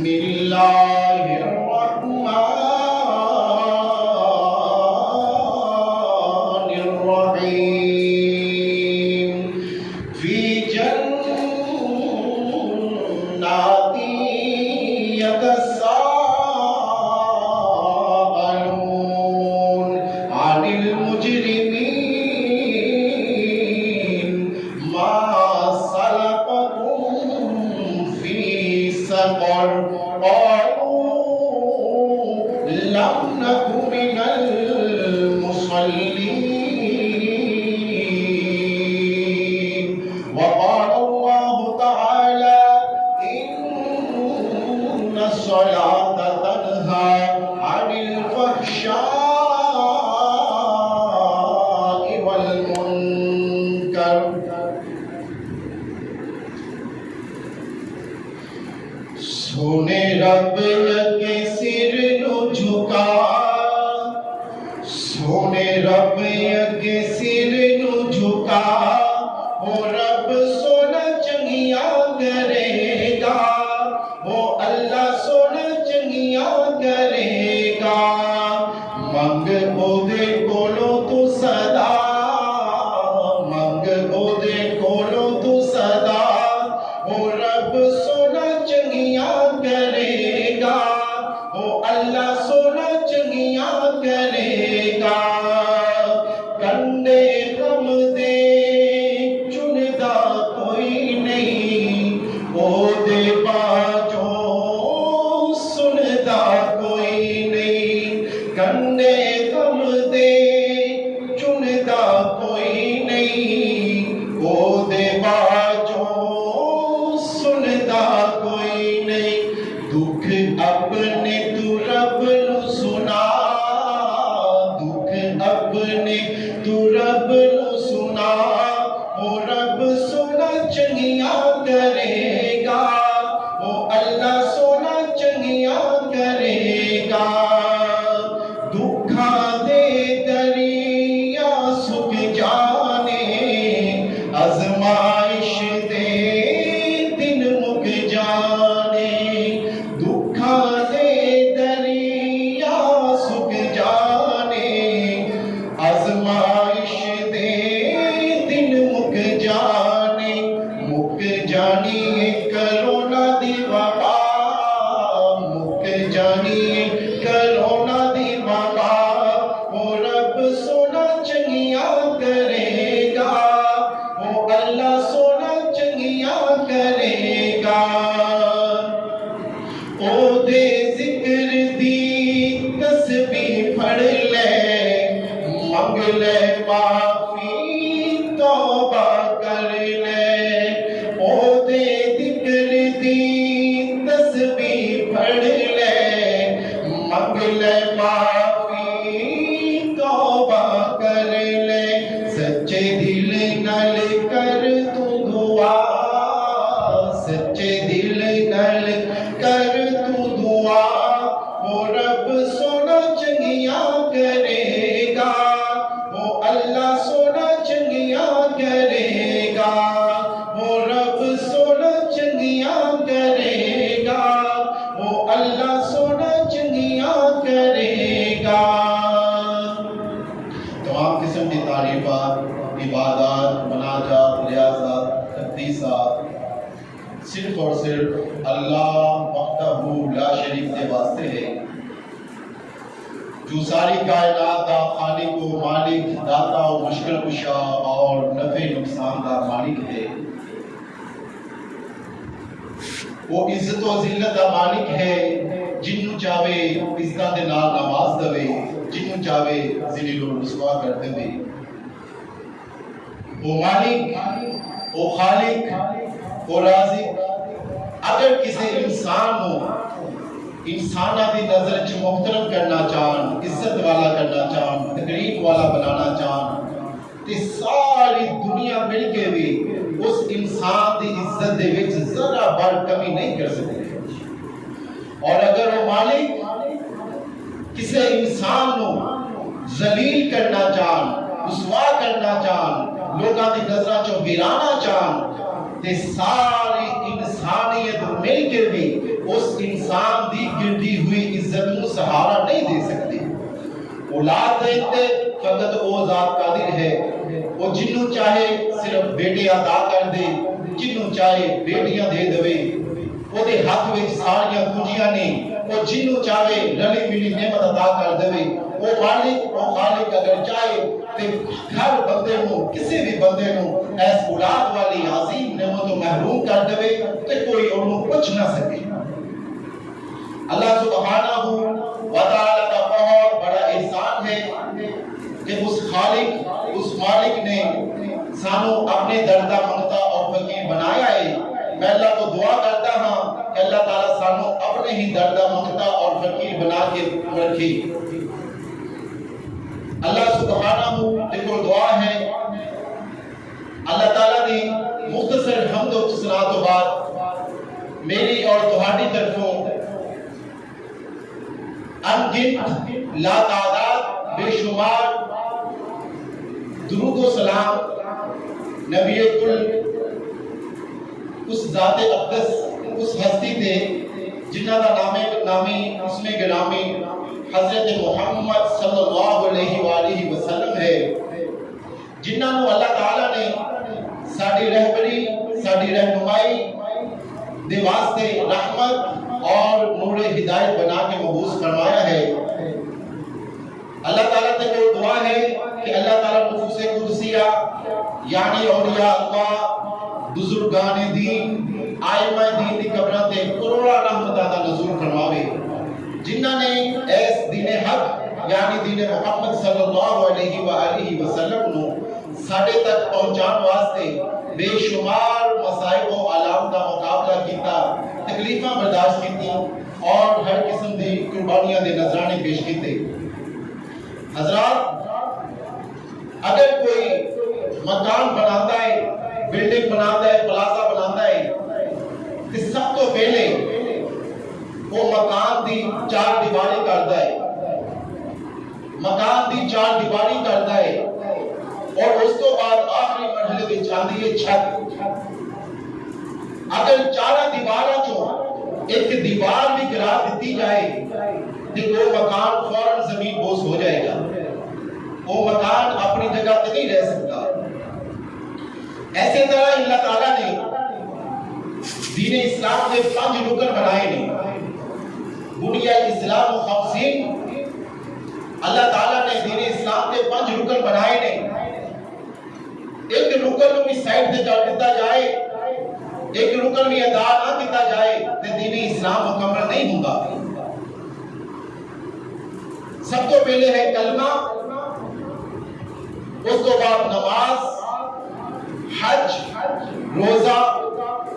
بسم اللہ الرحمن الرحیم فی جنات یتساءلون عن المجرمین ما سقر قالوا لم نك من المصلين وقال الله تعالى إن الصلاة تنهى عن الفحشاء والمنكر سونے رب کے سر نو جھکا سونے رب کے سر نو جھکا وہ رب سونا چنگیاں کرے گا وہ اللہ سونا چنگیاں کرے گا منگ او دے کولو تو صدا منگ او دے کولو تو صدا وہ رب سونا چنگیاں کرے گا وہ اللہ سونا چنگیاں کرے گا کنڈے غم دے چندہ کوئی نہیں وہ دے باجوں سندہ کوئی نہیں کنڈے غم دے چندہ کوئی نہیں وہ دے باجوں سندہ کوئی نہیں دکھ اپنے تو رب نو سنا دکھ اپنے تو رب نو سنا وہ رب سونا چنگیاں کرے گا وہ اللہ سونا چنگیاں کرے گا دکھاں دے دریا سکھ جانے آزمائش دے دن مک جانے دکھاں دے دریا سکھ جانے آزمائش دے دن مک جانی کرونا دی وبا مک جانی کرونا دی وبا وہ رب سونا چنگیاں کرے گا وہ اللہ سونا چنگیاں کرے گا او دے ذکر دی تسبیح پڑھ لے منگ لے معافی توبہ کر لے او دے ذکر دی تسبیح پڑھ لے منگ لے معافی توبہ کر لے سچے دل نال کر تو دعا سچے دل نال کر تو دعا وہ رب سونا چنگیاں کرے گا وہ اللہ سونا چنگیاں کرے گا وہ رب سونا چنگیاں کرے گا وہ اللہ سونا چنگیاں کرے گا تمام قسم کی تعریفات عبادات مناجات ریاضات تقدیسات صرف اور صرف اللہ وحدہ لا شریک دے واسطے ہے جو ساری کائنات کا خالق و مالک داتا و مشکل کشا اور نفع نقصان کا مالک ہے وہ عزت و ذلت کا مالک ہے جنوں چاہے عزت دے نال نواز دے جنوں چاہے ذلیل و رسوا کر دے وہ مالک وہ خالق وہ رازق اگر کسی انسان ہو انسانہ دی نظر چ محترم کرنا چاہن عزت والا کرنا چاہن تقریب والا بنانا چاہن تے ساری دنیا مل کے بھی اس انسان دی عزت دے وچ ذرا بر کمی نہیں کر سکتے اور اگر وہ مالک کسی انسان نو ذلیل کرنا چاہن رسوا کرنا چاہن لوگاں دی نظراں چوں ویرانا چاہن تے ساری انسانیت مل کے بھی اس انسان دی گردی ہوئی عزت نو سہارا نہیں دے سکتے. اولاد دیتے فقط وہ ذات قادر ہے وہ جنوں چاہے صرف بیٹے عطا کر دے, جنوں چاہے بیٹیاں دے دے, وہ دے ہاتھ وچ ساریاں کنجیاں نے, وہ جنوں چاہے رلی ملی نعمت عطا کر دے. وہ مالک وہ خالق اگر چاہے تے ہر بندے نو کسی بھی بندے نو اس اولاد والی عظیم نعمت تو محروم کر دے تے کوئی انہوں کچھ نہ سکے. اللہ سبحانہ و تعالی کا بہت بڑا احسان ہے کہ اس خالق اس مالک نے سانو اپنے دردہ منگتا اور فقیر بنایا ہے. میں اللہ کو دعا کرتا ہوں کہ اللہ تعالیٰ سانو اپنے ہی دردہ منگتا اور فقیر بنا کے رکھے. اللہ سبحانہ دیکھو دعا ہے اللہ تعالیٰ نے مختصر حمد و ثنا تو بعد میری اور تمہاری طرفوں انگنت لا تعداد بے شمار درود و سلام نبی کل اس ذات اقدس اس ہستی دے جنہ کا نامی اس میں گرامی حضرت محمد صلی اللہ علیہ وآلہ وسلم ہے, جنہ نو اللہ تعالیٰ نے ساڑی رہبری ساڑی رہنمائی دے واسطے رحمت اور نور ہدایت بنا کے مبعوث فرمایا ہے. اللہ تعالیٰ تے کو دعا ہے کہ اللہ تعالیٰ نفوس قدسیہ یعنی اولیاء اللہ بزرگان دین آئمہ دین دی قبران تے کروڑا رحمتہ دا نزول فرماوے, جنہ نے ایس دین حق یعنی دین محمد صلی اللہ علیہ وآلہ وسلم نو ساڑھے تک پہنچان واسطے بے شمار مصائب و علام کا مقابلہ کیتا, تکلیفاں برداشت کیتی اور ہر قسم دی قربانیاں دے نظرانے پیش کیتے. حضرات اگر کوئی مکان بناتا ہے بلڈنگ بناتا ہے پلازا بناتا ہے تو سب تو پہلے وہ مکان دی چار دیواری کرتا ہے, مکان دی چار دیواری کرتا ہے اور اس تو بعد آخری مرحلے دی چاندی ہے چھت. اگر چارہ دیوارہ چوں ایک دیوار بھی گرا دیتی جائے تو وہ مکان فوراً زمین بوس ہو جائے گا, وہ مکان اپنی جگہ تے نہیں رہ سکتا. ایسے طرح اللہ تعالیٰ نے دین اسلام کے 5 رکن بنائے نے. بنیا اسلام و خمسین اللہ تعالیٰ نے دین اسلام کے 5 رکن بنائے نے. ایک رکن بھی سائڈ سے کر دیتا جائے, ایک رکن بھی ادا نہ دیتا جائے تو دین اسلام مکمل نہیں ہوگا. سب تو پہلے ہے کلمہ, اس کو بعد نماز, حج, روزہ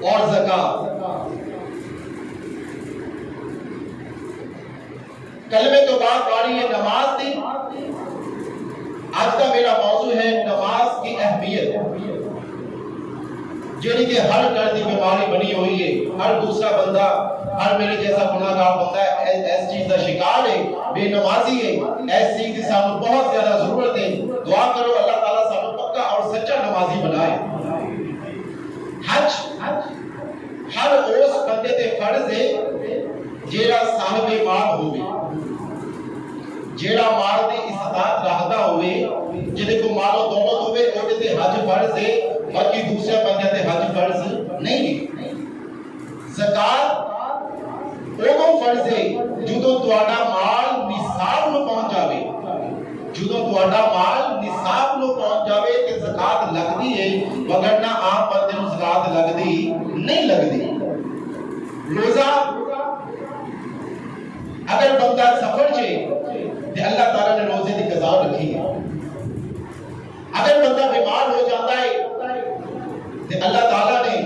اور زکاۃ. کلمے تو بعد باری ہے نماز دی. آج کا میرا موضوع ہے نماز کی اہمیت, جیڑی کہ ہر درد کی بیماری بنی ہوئی ہے. ہر دوسرا بندہ ہر میرے جیسا گناہگار بندہ ایس چیز کا شکار ہے, بے نمازی ہے. ایس چیز کی سانو بہت زیادہ ضرورت ہے. دعا کرو اللہ تعالیٰ سانو پکا اور سچا نمازی بنائے. حج ہر اس بندے تے فرض ہے جیڑا صاحب مال ہوئے, جیڑا مال دی استطاعت رہتا ہوئے, جدے کو مال و دولت ہوئے اوٹے تے حج فرض ہے, باقی دوسرے بندے تے حج فرض نہیں ہے. زکاۃ وہ فرض ہے جدوں تہاڈا مال نصاب نو پہنچ جاوے, جدوں تہاڈا مال نصاب نو پہنچ جاوے تے زکاۃ لگدی ہے, وگرنہ عام بندے نو زکاۃ لگدی نہیں لگدی. روزہ اگر بندہ سفر چے تے اللہ تعالیٰ نے روزے دی قضا رکھی ہے. اگر بندہ بیمار ہو جاتا ہے تے اللہ تعالیٰ نے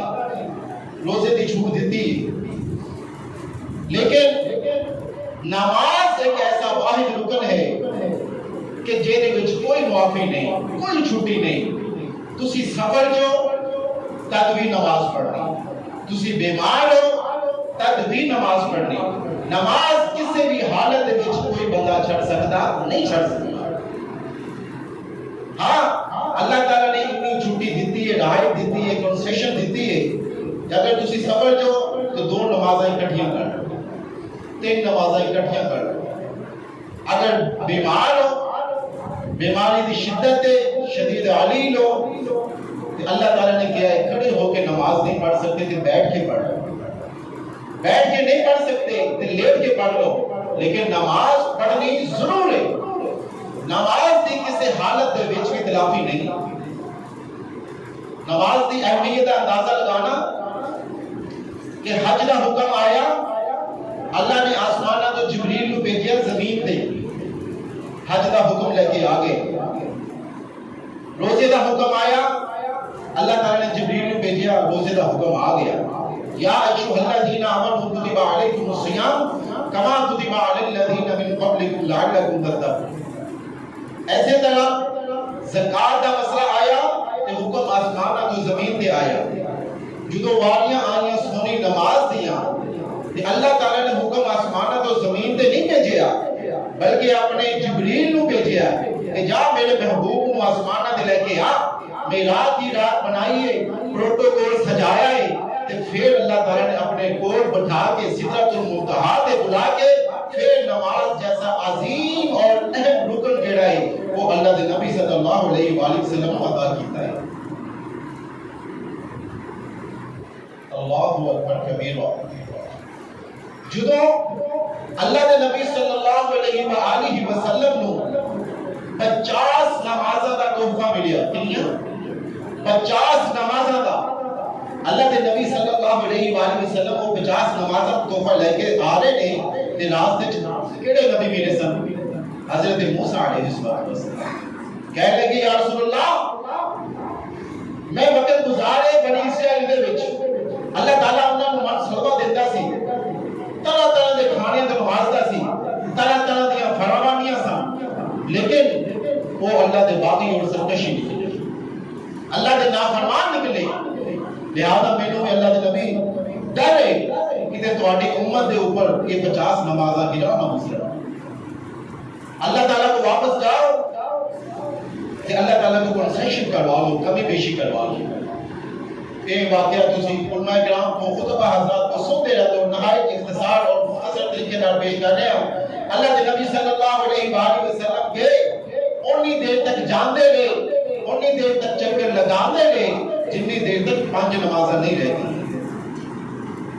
روزے دی چھوٹ دیتی. لیکن نماز ایک ایسا واحد رکن ہے کہ جیدے وچ کوئی معافی نہیں, کوئی چھٹی نہیں. تسی سفر جو تد بھی نماز پڑھنی, تسی بیمار ہو تد بھی نماز پڑھنی. نماز کسی بھی حالت وچ کوئی بندہ چھڑ سکتا نہیں, چھڑ سکتا. ہاں اللہ تعالیٰ نے اتنی چھٹی دیتی ہے, رعایت دیتی ہے, کنسیشن دیتی ہے کہ اگر تسی سفر جو تو 2 نمازیں اکٹھیاں کرنا. تین نمازاں اکٹھیاں کر لو. اگر بیمار ہو، بیماری دی شدت ہے، شدید علیل ہو، اللہ تعالیٰ نے کیا ہے کھڑے ہو کے نماز نہیں پڑھ سکتے تو بیٹھ کے پڑھ لو. بیٹھ کے نہیں پڑھ سکتے تو لیٹ کے پڑھ لو، لیکن نماز پڑھنی ضرور ہے. نماز دی کسی حالت دے وچ بھی اختلافی نہیں. نماز دی اہمیت کا اندازہ لگانا کہ حج کا حکم آیا، اللہ نے آسمانہ تو جبریل کو بھیجیا زمین تے حج کا حکم لے کے آگے. روزے کا حکم آیا، اللہ تعالیٰ نے جبریل کو بھیجیا، روزے کا حکم آ گیا. یا ایھا الذین آمنوا کتب علیکم الصیام کما کتب علی الذین من قبلکم لعلکم تتقون. ایسے طرح زکات کا مسئلہ آیا تو حکم آسمان تو زمین تے آیا. جدو واریاں آئیاں سونی نماز دیاں تے اللہ تعالیٰ نے حکم آسمان تو زمین تے نہیں بھیجیا بلکہ اپنے جبریل کو بھیجیا کہ جا میرے محبوب کو آسمان تے لے کے آ. معراج کی رات بنائی ہے، پروٹوکول سجایا ہے، تے پھر اللہ تعالیٰ نے اپنے کول بٹھا کے سدرۃ المنتہا تے بلا کے پھر نماز جیسا عظیم اور اہم رکن جڑا ہے وہ اللہ دے نبی صلی اللہ علیہ وآلہ وسلم ادا کیتا ہے. اللہ اکبر کبیرہ. جدو اللہ دے نبی صلی اللہ علیہ وآلہ وسلم نو 50 نمازاں دا تحفہ ملیا. کنیاں 50 نمازاں دا. اللہ دے نبی صلی اللہ علیہ وآلہ وسلم وہ 50 نمازاں تحفہ لے کے آ رہے نے تے راستے چ کیڑے نبی ملے سن؟ حضرت موسیٰ علیہ السلام. کہنے لگے یا رسول اللہ میں وقت گزارے بنی اسرائیل دے وچ اللہ تعالیٰ انہاں نوں منصوبہ دیتا سی، طرح طرح دے کھانے تے نوازدا سی، طرح طرح دیاں فراوانیاں سن، لیکن وہ اللہ دے باغی اور سرکشی نکلے، اللہ دے نافرمان نکلے. لہذا مینوں بھی اللہ دے نبی ڈر ہے کہ تواڈی امت دے اوپر یہ 50 نمازاں گرا نہ گزرا. اللہ تعالیٰ کو واپس جاؤ کہ اللہ تعالیٰ کو کنسیشن کروا لو، کمی بیشی کروا لو. یہ واقعہ تسی علماء کرام کو خطبہ حضرات کو سنتے رہتے ہو، نہایت اختصار اور مختصر طریقے نال پیش کر رہے ہوں. اللہ کے نبی صلی اللہ علیہ وآلہ وسلم گئے، اونی دیر تک جاندے رہے، اونی دیر تک چکر لگاندے رہے جتنی دیر تک 5 نمازاں نہیں رہ گئی.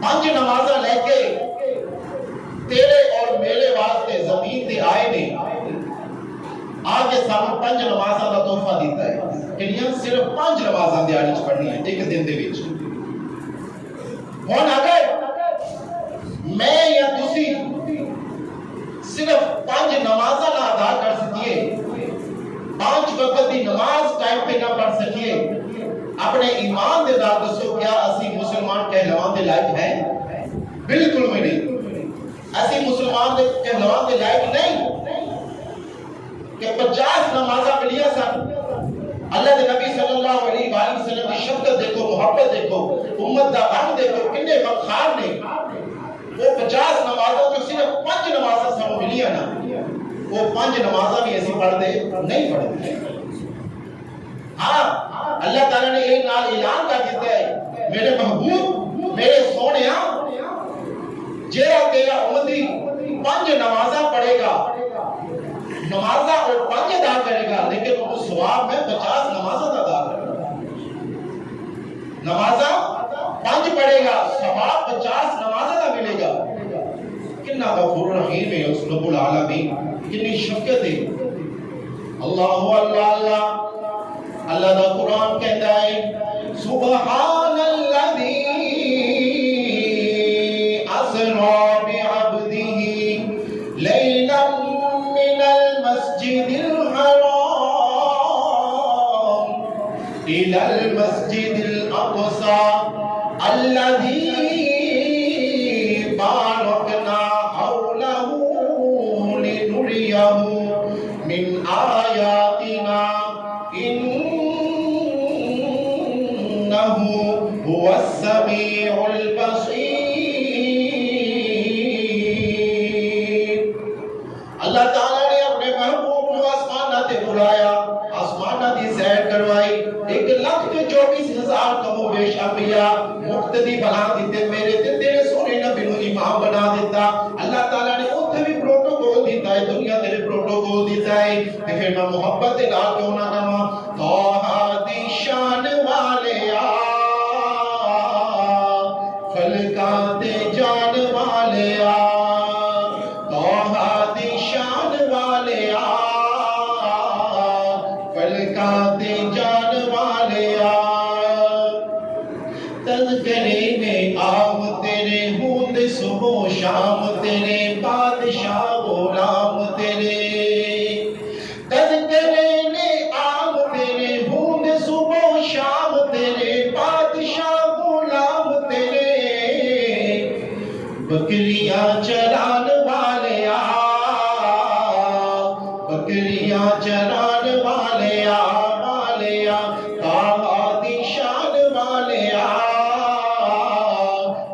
5 نمازاں لے کے تیرے اور میرے واسطے زمین تے آئے نے، آگے سامنے 5 نمازاں کا تحفہ دیتا ہے کہ یہ صرف 5 نمازاں دیاری چ پڑھنی ہے ایک دن دے وچ. ہن اگر میں یا تسی صرف 5 نمازاں نہ ادا کر سکیے، 5 وقت دی نماز ٹائم پہ نہ پڑھ سکیے، اپنے ایمان دے نال دسو کیا اسی مسلمان کہلاون دے لائق ہیں؟ بالکل بھی نہیں. اسی مسلمان دے کہلاون دے لائق نہیں کہ 50 نمازاں ملیاں سن. اللہ دے نبی صلی اللہ علیہ وآلہ وسلم کی شفقت دیکھو، محبت دیکھو، امت دا غم دیکھو، کنے وقار نے. وہ 50 نمازوں جو صرف 5 نمازاں سانو ملیاں نا، وہ 5 نمازاں بھی ایسی پڑھ دے نہیں پڑھتے. ہاں اللہ تعالیٰ نے ایک نال اعلان کر دیتا ہے میرے محبوب میرے سونیاں جیرا تیرا امتی 5 نمازاں پڑھے گا، نمازاں اور 5 ادا کرے گا، لیکن اس ثواب میں 50 نمازاں ادا کرے گا. نمازاں 5 پڑھے گا، ثواب 50 نمازاں کا ملے گا. کتنا غفور رحیم ہے اس رب العالمین، کتنی شفقت ہے. اللہ اللہ اللہ اللہ دا قرآن کہتا ہے سبحان الذی اسرا بعبدہ لیلا من المسجد الحرام الى المسجد الاقصى الذي باركنا حوله لنريه من آياتنا إنه هو السميع البصير. کیتا ہے تے پھر میں محبت دے نال کیوں نہ کہاں توہا دی شان والیا فلکاں تے جان والیا توہا دی شان والیا فلکاں تے جان والیا تذکرے میں آم تیرے ہوند صبح و شام تیرے بادشاہ غلام تیرے تذکرے میں آم تیرے ہوند صبح و شام تیرے بادشاہ غلام تیرے بکریاں چران والے بکریاں چران والے والیا تاہا دی شان والے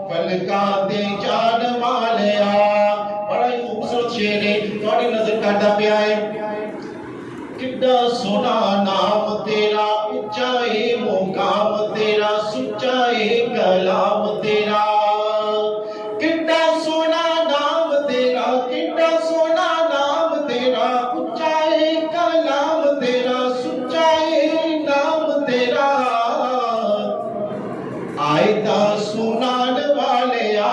فلکاں دے جان والیا بڑا ہی خوبصورت شعر ہے تھوڑی نظر کرتا پیا ہے کڈا سونا نام تیرا اونچا ہے مقام تیرا سچا ہے کلام تیرا کڈا سونا نام تیرا کڈا سونا نام تیرا اونچا ہے کلام تیرا سچا ہے نام تیرا آیتا سنان والیا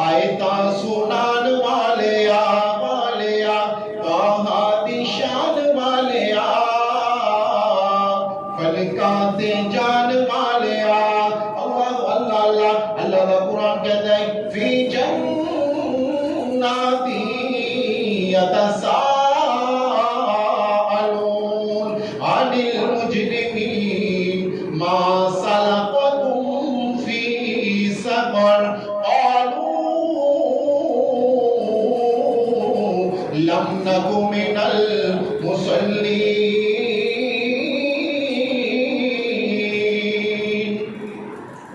آیتا سنان والیا والیا توہا دی شان والیا فلکاں تے جان والیا اللہ اللہ اللہ اللہ دا قرآن کہتا ہے فی جنات یتساءلون عن المجرمین ما سلککم فی سقر قالوا لم نک من المصلین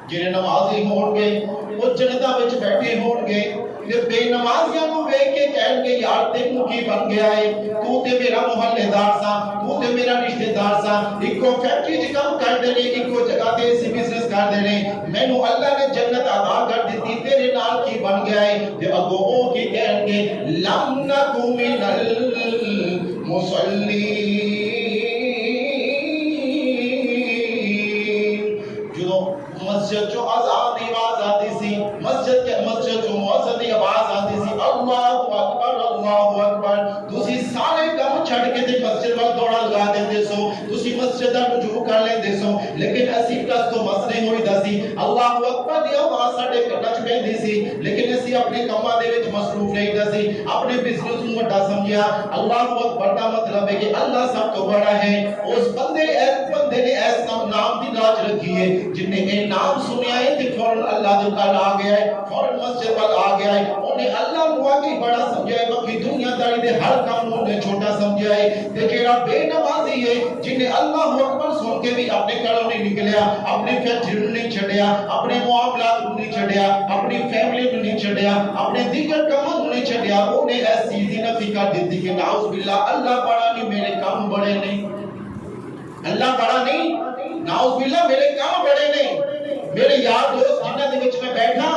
جنہیں نمازی ہون گے وہ جنتا بچ بیٹھے ہون گے یہ بے نمازیاں کو بیک کے کہن گے یار تینوں کی بن گیا ہے تو تے میرا محلے دار سا تو تے میرا رشتہ دار سا ایکو فیکٹری دی کم کر دے رہے ایکو جگہ تے اسی بزنس کر دے رہے میں نو اللہ نے جنت عطا کر دیتی تیرے نال کی بن گیا ہے تے اگو او کی کہن گے لم نکو من المصلین جو مسجد جو آزاد آواز آتی سی مسجد جو مؤذن دی آواز آتی سی اللہ اکبر تسی سارے کام چھڑ کے تے مسجد وال دوڑا لگا دیندے سو تسی مسجد دا رجوع کر لیندے سو لیکن اسی کس تو مسئلے ہوئی دسی اللہ اکبر دی آواز ساڈے کناں وچ پیندی سی لیکن اسی اپنے کماں دے وچ مصروف نہیں دسی اپنے بزنس نوں وڈا سمجھیا اللہ اکبر دا مطلب ہے کہ اللہ سب تو بڑا ہے اس بندے نے ایسا نام دی لاج رکھی ہے جن نے اے نام سنیا ہے تے فوراً اللہ دے کل آ گیا ہے فوراً مسجد وال آ گیا ہے انہیں اللہ کو واقعی بڑا سمجھا ہے باقی دنیا داری دے ہر کام انہیں چھوٹا سمجھا ہے تے جیڑا بے نمازی ہے جنہیں اللہ اکبر سن کے بھی اپنے گھروں نہیں نکلیا اپنے فیکٹری نہیں چھڑیا اپنے معاملات نہیں چھڑیا اپنی فیملی نہیں چھڑیا اپنے دیگر کاموں نہیں چھڑیا انہیں ایسی نفی کر دیتی کہ نعوذ باللہ اللہ بڑا نہیں میرے کام بڑے نہیں اللہ بڑا نہیں نعوذ باللہ میرے کام بڑے نہیں میرے یار دوست جنہ دے وچ میں بیٹھا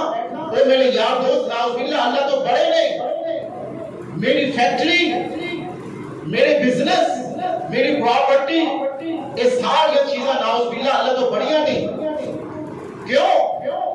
وہ میرے یار دوست نعوذ باللہ اللہ تو بڑے نہیں میری فیکٹری میرے بزنس میری پراپرٹی یہ ساری چیزیں نعوذ باللہ اللہ تو بڑیاں نہیں کیوں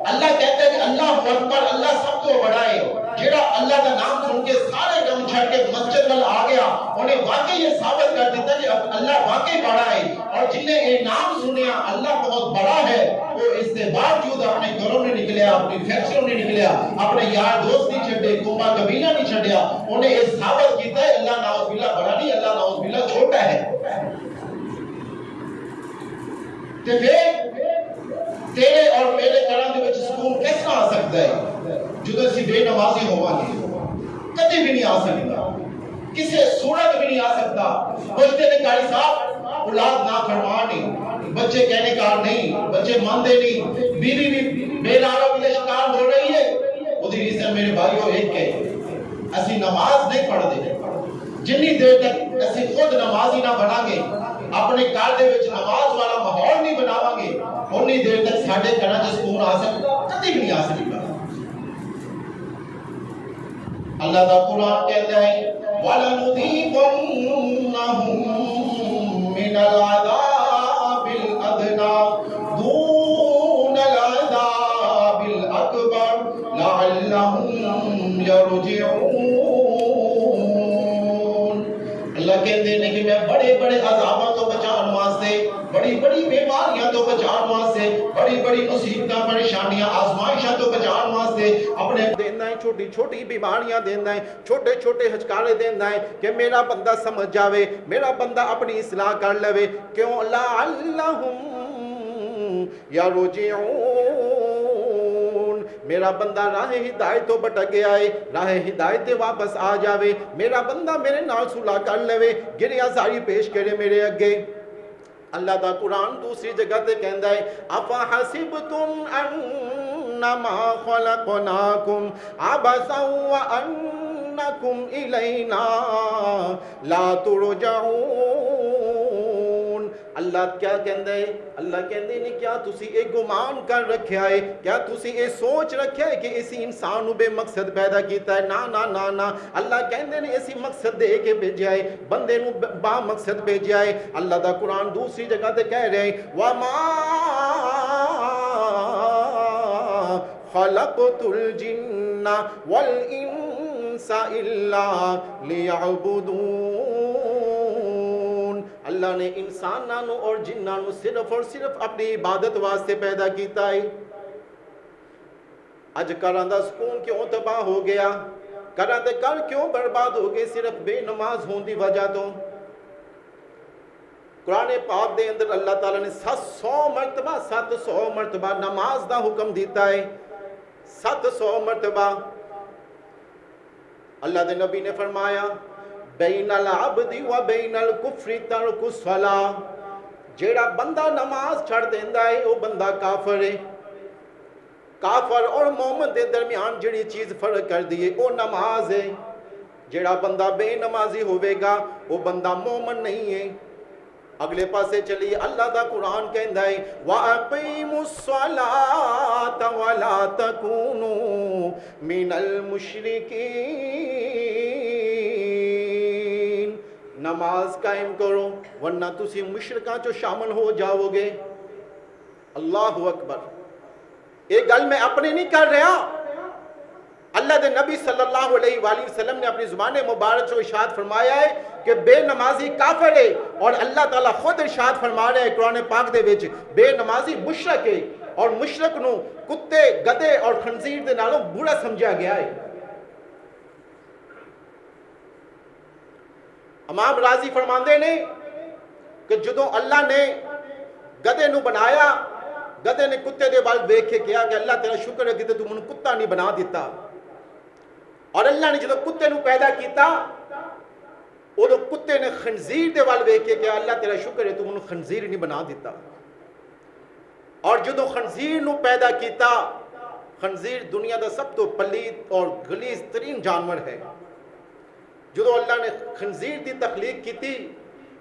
اللہ کہتا ہے کہ اللہ اکبر اللہ سب تو بڑا ہے جڑا اللہ کا نام سن کے سارے کام چھڑ کے مسجد وال آ گیا انہیں واقعی یہ ثابت کر دیتا کہ اللہ واقعی بڑا ہے اور جن نے یہ نام سنیا اللہ بہت بڑا ہے وہ اس سے باوجود اپنے گھروں نے نکلیا اپنی فیکٹریوں نے نکلیا اپنے یار دوست نہیں چھڑے قوما قبیلہ نہیں چھڑیا انہیں یہ ثابت کیتا ہے اللہ نعوذ باللہ بڑا نہیں اللہ نعوذ باللہ چھوٹا ہے تے پھر تیرے اور میرے گھراں دے وچ سکون کس طرح آ سکتا ہے جدوں اسی بے نمازی ہوواਂਗੇ کدی بھی نہیں آ سکتا کسی صورت بھی نہیں آ سکتا بولتے نے قاری صاحب اولاد نہ فرمانی بچے کہنے کار نہیں بچے مانتے نہیں بیوی بھی بے نارو کے شکار ہو رہی ہے ادھی ریزن میرے بھائیوں ایک ہے اسی نماز نہیں پڑھتے جنی دیر تک اسی خود نمازی نہ بنا گے اپنے گھر دے وچ نماز والا ماحول نہیں بناواں گے اونی دیر تک ساڈے گھراں وچ سکون آ سکتا کدی بھی نہیں آ سکتا اللہ دا قرآن کہتا ہے وَلَنُذِيقَنَّهُم مِّنَ الْعَذَابِ الْأَدْنَىٰ دُونَ الْعَذَابِ الْأَكْبَرِ لَعَلَّهُمْ يَرْجِعُونَ۔ اللہ کہتے ہیں کہ میں بڑے بڑے عذابوں تو بچان واسطے، بڑی بڑی بیماریاں تو بچان واسطے، بڑی بڑی مصیبتاں پریشانیاں آزمائشاں تو بچان واسطے اپنے دینا ہے، چھوٹی چھوٹی بیماریاں دینا ہے، چھوٹے چھوٹے ہچکارے دینا ہے کہ میرا بندہ سمجھ جاوے، میرا بندہ اپنی اصلاح کر لوے۔ کیوں؟ لعلہم یرجعون، میرا بندہ راہ ہدایت تو بٹک گیا ہے، راہ ہدایت واپس آ جاوے، میرا بندہ میرے نال صلح کر لوے، گریہ زاری پیش کرے میرے اگے۔ اللہ دا قرآن دوسری جگہ تے کہندا ہے افحسبتم انما خلقناکم عبثا وانکم الینا لا ترجعون۔ اللہ کیا کہندا ہے؟ اللہ کہندے نے کیا تسی ایک گمان کر رکھیا ہے، کیا تسی یہ سوچ رکھیا ہے کہ اسی انسان نو بے مقصد پیدا کیتا ہے؟ نا نا نا نا، اللہ کہندے نے اسی مقصد دے کے بھیجیا ہے، بندے نو با مقصد بھیجیا ہے۔ اللہ دا قرآن دوسری جگہ تے کہہ رہے ہیں وَمَا خَلَقْتُ الْجِنَّ وَالْإِنسَ إِلَّا لِيَعْبُدُونَ۔ اللہ نے انسانانوں اور جنانوں صرف اور صرف اپنی عبادت واسطے پیدا کیتا ہے۔ اج کراں دا سکون کیوں تباہ ہو گیا؟ کراں دے کر کیوں برباد ہو گئے؟ صرف بے نماز ہون دی وجہ تو۔ قرآن پاک دے اندر اللہ تعالیٰ نے 700 مرتبہ نماز دا حکم دیتا ہے، 700 مرتبہ۔ اللہ دے نبی نے فرمایا بین العبد و بین الکفر ترک الصلاۃ، جیڑا بندہ نماز چھڑ دیندا ہے وہ بندہ کافر ہے۔ کافر اور مومن دے درمیان جڑی چیز فرق کر دیے وہ نماز ہے۔ جیڑا بندہ بے نمازی ہوئے گا وہ بندہ مومن نہیں ہے۔ اگلے پاسے چلیے، اللہ دا قرآن کہندا ہے وَأَقِیمُوا الصَّلَاةَ وَلَا تَکُونُوا مِنَ الْمُشْرِکِینَ، نماز قائم کرو ورنہ تسی مشرکاں چو شامل ہو جاؤ گے۔ اللہ اکبر۔ ایک گل میں اپنے نہیں کر رہا، اللہ دے نبی صلی اللہ علیہ وآلہ وسلم نے اپنی زبان مبارک سے ارشاد فرمایا ہے کہ بے نمازی کافر ہے، اور اللہ تعالیٰ خود ارشاد فرما رہے ہیں قرآن پاک دے وچ بے نمازی مشرک ہے، اور مشرک نو کتے گدے اور خنزیر دے نالوں برا سمجھا گیا ہے۔ امام راضی فرماندے نے کہ جدوں اللہ نے گدے نو بنایا، گدے نے کتے دے وال ویکھ کے کہا کہ اللہ تیرا شکر ہے کہ تو منوں کتا نہیں بنا دیتا، اور اللہ نے جدوں کتے نو پیدا کیتا ادو کتے نے خنزیر دے وال ویکھ کے کہا اللہ تیرا شکر ہے تو منوں خنزیر نہیں بنا دیتا۔ اور جدوں خنزیر نو پیدا کیتا، خنزیر دنیا دا سب تو پلید اور غلیظ ترین جانور ہے۔ جدوں اللہ نے خنزیر دی تخلیق کیتی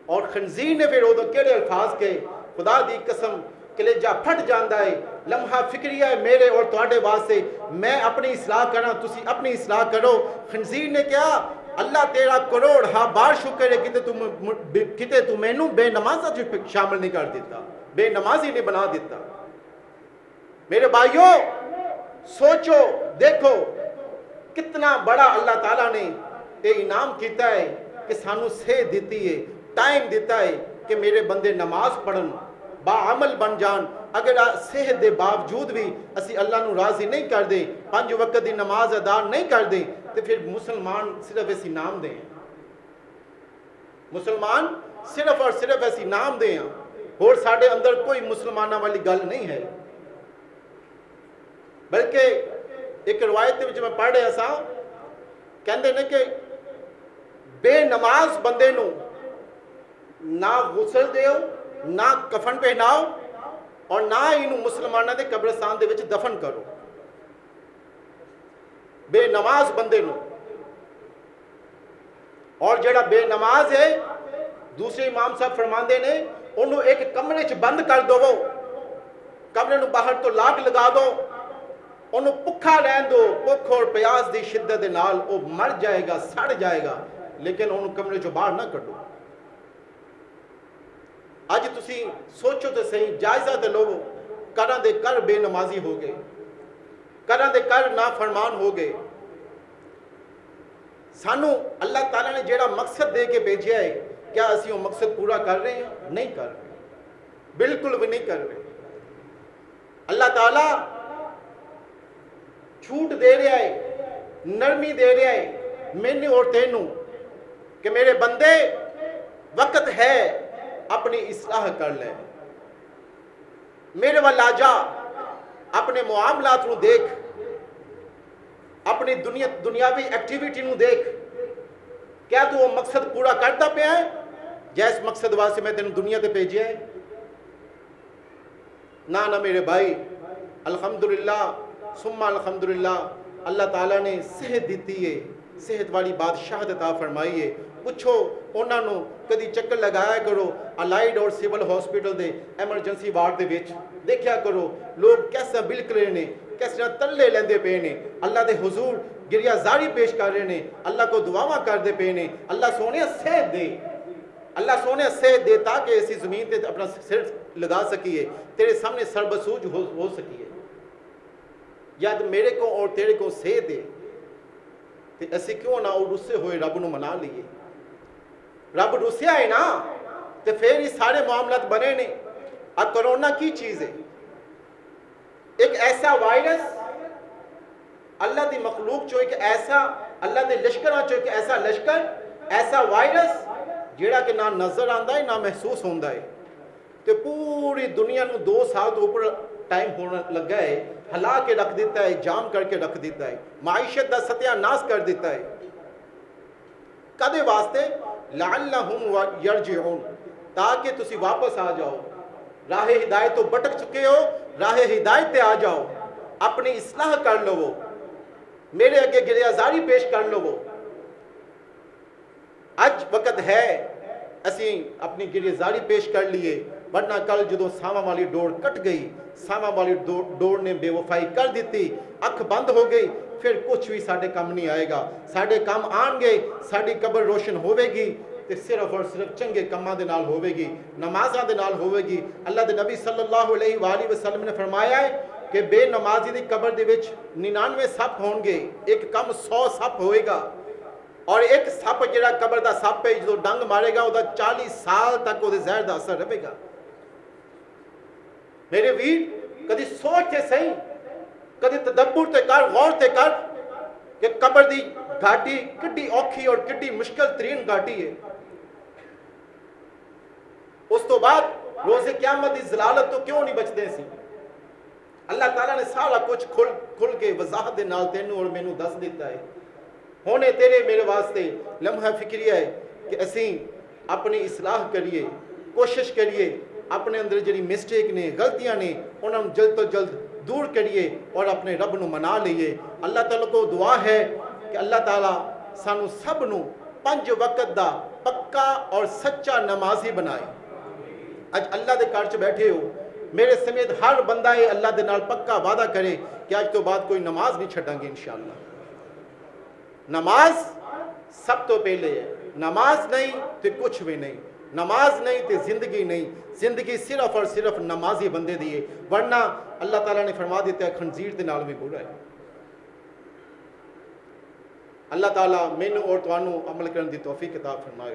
اور خنزیر نے پھر ادو کہڑے الفاظ کے خدا دی قسم کلیجہ پھٹ جاندا ہے، لمحہ فکریہ ہے میرے اور تواڈے واسطے، میں اپنی اصلاح کرنا تسی اپنی اصلاح کرو۔ خنزیر نے کہا اللہ تیرا کروڑ ہاں بار شکر ہے کتے تو مینوں بے نمازہ شامل نہیں کر دیتا، بے نمازی نہیں بنا دیتا۔ میرے بھائیوں سوچو دیکھو کتنا بڑا اللہ تعالیٰ نے یہ انعام کیتا ہے کہ سانو صحت دیتی ہے، ٹائم دیتا ہے کہ میرے بندے نماز پڑھن، باعمل بن جان۔ اگر صحت دے باوجود بھی اسی اللہ نو راضی نہیں کر دیں، 5 وقت دی نماز ادا نہیں کر دیں، تو پھر مسلمان صرف ایسی نام دیں، مسلمان صرف اور صرف ایسی نام دیں، اور ساڑھے اندر کوئی مسلمانہ والی گل نہیں ہے۔ بلکہ ایک روایت میں پڑھ رہا سا، کہندے نے کہ بے نماز بندے نو نہ غسل دیو، نہ کفن پہناؤ، اور نہ انہوں مسلمانہ دے قبرستان دے وچ دفن کرو۔ بے نماز بندے نو، اور جڑا بے نماز ہے دوسرے امام صاحب فرماندے نے انہوں ایک کمرے چ بند کر دو، کمرے نو باہر تو لاک لگا دو، انہوں پکھا رہن دو، بھوک اور پیاس دی شدت نال وہ مر جائے گا، سڑ جائے گا، لیکن انہوں کمرے چوں باہر نہ کڈو. اج تسی سوچو تو صحیح, جائزہ تے لو, کراں دے کر بے نمازی ہو گئے, کراں دے کر نافرمان ہو گئے. سانو اللہ تعالیٰ نے جیڑا مقصد دے کے بھیجیا ہے, کیا اسی وہ مقصد پورا کر رہے ہیں؟ نہیں کر رہے, بالکل بھی نہیں کر رہے. اللہ تعالیٰ چھوٹ دے رہا ہے, نرمی دے رہا ہے مینوں اور تینوں کہ میرے بندے وقت ہے اپنی اصلاح کر لے. میرے وال آ جا, اپنے معاملات نو دیکھ, اپنی دنیاوی ایکٹیویٹی نو دیکھ, کیا تو وہ مقصد پورا کرتا پیا ہے جیس مقصد واسطے میں تینوں دنیا تے بھیجیا ہے؟ نہ میرے بھائی, الحمدللہ ثم الحمدللہ اللہ تعالیٰ نے صحت دیتی ہے, صحت والی بادشاہت عطا فرمائی ہے. پوچھو انہاں نو کدی چکر لگایا کرو الائیڈ اور civil hospital they emergency ward دے وچ, دیکھیا کرو لوگ کیسا بل کرے نے, کس طرح تلے لیندے پے نے, اللہ دے حضور گریہ زاری پیش کر رہے نے, اللہ کو دعاواں کردے پے نے. اللہ سونے صحت دے, اللہ سونے صحت دے تاکہ اسی زمین تے اپنا سر لگا سکیے, تیرے سامنے سر بسوج ہو سکیے. یا میرے کو اور تیرے کو صحت دے تے اسی کیوں نہ اور رسے ہوئے رب نو منا لیے. رب رسیا ہے نا تے پھر یہ سارے معاملات بنے نے. اب کرونا کی چیز ہے؟ ایک ایسا وائرس, اللہ دی مخلوق چو ایک ایسا, اللہ دے لشکراں چو ایک ایسا لشکر, ایسا وائرس جیڑا کہ نہ نظر آندا ہے نہ محسوس ہوندا ہے, تے پوری دنیا نو 2 سال تو اوپر ٹائم ہونا لگا ہے, ہلا کے رکھ دیتا ہے, جام کر کے رکھ دیتا ہے, معیشت دا ستیہ ناس کر دیتا ہے. کدے واسطے؟ لعلہم یرجعون, تاکہ تسی واپس آ جاؤ. راہ ہدایت تو بٹک چکے ہو, راہ ہدایت تے آ جاؤ, اپنی اصلاح کر لو, میرے اگے گریہ زاری پیش کر لو. اج وقت ہے اسی اپنی گریہ زاری پیش کر لیے, ورنہ کل جدو ساواں والی ڈور کٹ گئی, ساواں والی ڈور نے بے وفائی کر دیتی, اکھ بند ہو گئی, پھر کچھ بھی ساڑھے کام نہیں آئے گا. ساڑھے کام آن گے, ساڑھی قبر روشن ہوئے گی, تے صرف اور صرف چنگے کماں دے نال ہوئے گی, نمازاں دے نال ہوئے گی. اللہ دے نبی صلی اللہ علیہ وآلہ وسلم نے فرمایا ہے کہ بے نمازی دی قبر دے وچ 99 سپ ہون گے, ایک کم 100 سپ ہوئے گا, اور ایک سپ جڑا قبر دا سپ ہے جو ڈنگ مارے گا, وہ دا 40 سال تک وہ دے زہر دا اثر رہے گا. میرے ویر کدی سوچ تے صحیح, کدی تدبر تے کر, غور تے کر کہ قبر دی گھاٹی کڈی اوکھی اور کڈی مشکل ترین گھاٹی ہے. اس تو بعد روز قیامت دی ضلالت تو کیوں نہیں بچتے سی؟ اللہ تعالیٰ نے سارا کچھ کھل کے وضاحت دے نال تینوں اور مینوں دس دیتا ہے. ہونے تیرے میرے واسطے لمحہ فکریہ ہے کہ اسی اپنی اصلاح کریے, کوشش کریے, اپنے اندر جڑی مسٹیک نے, غلطیاں نے, انہوں جلد تو جلد دور کریے اور اپنے رب نو منا لئیے. اللہ تعالیٰ کو دعا ہے کہ اللہ تعالیٰ سانو سب نو 5 وقت دا پکا اور سچا نمازی بنائے. اج اللہ دے گھر چ بیٹھے ہو, میرے سمیت ہر بندہ ہے اللہ دے نال پکا وعدہ کرے کہ آج تو بعد کوئی نماز نہیں چھڑاں گے انشاءاللہ. نماز سب تو پہلے ہے, نماز نہیں تو کچھ بھی نہیں, نماز نہیں تو زندگی نہیں. زندگی صرف اور صرف نمازی بندے دیئے, ورنہ اللہ تعالیٰ نے فرما دیتا ہے خنزیر دے نال میں برا ہے. اللہ تعالیٰ مینوں اور توانوں عمل کرن دی توفیق عطا فرمائے.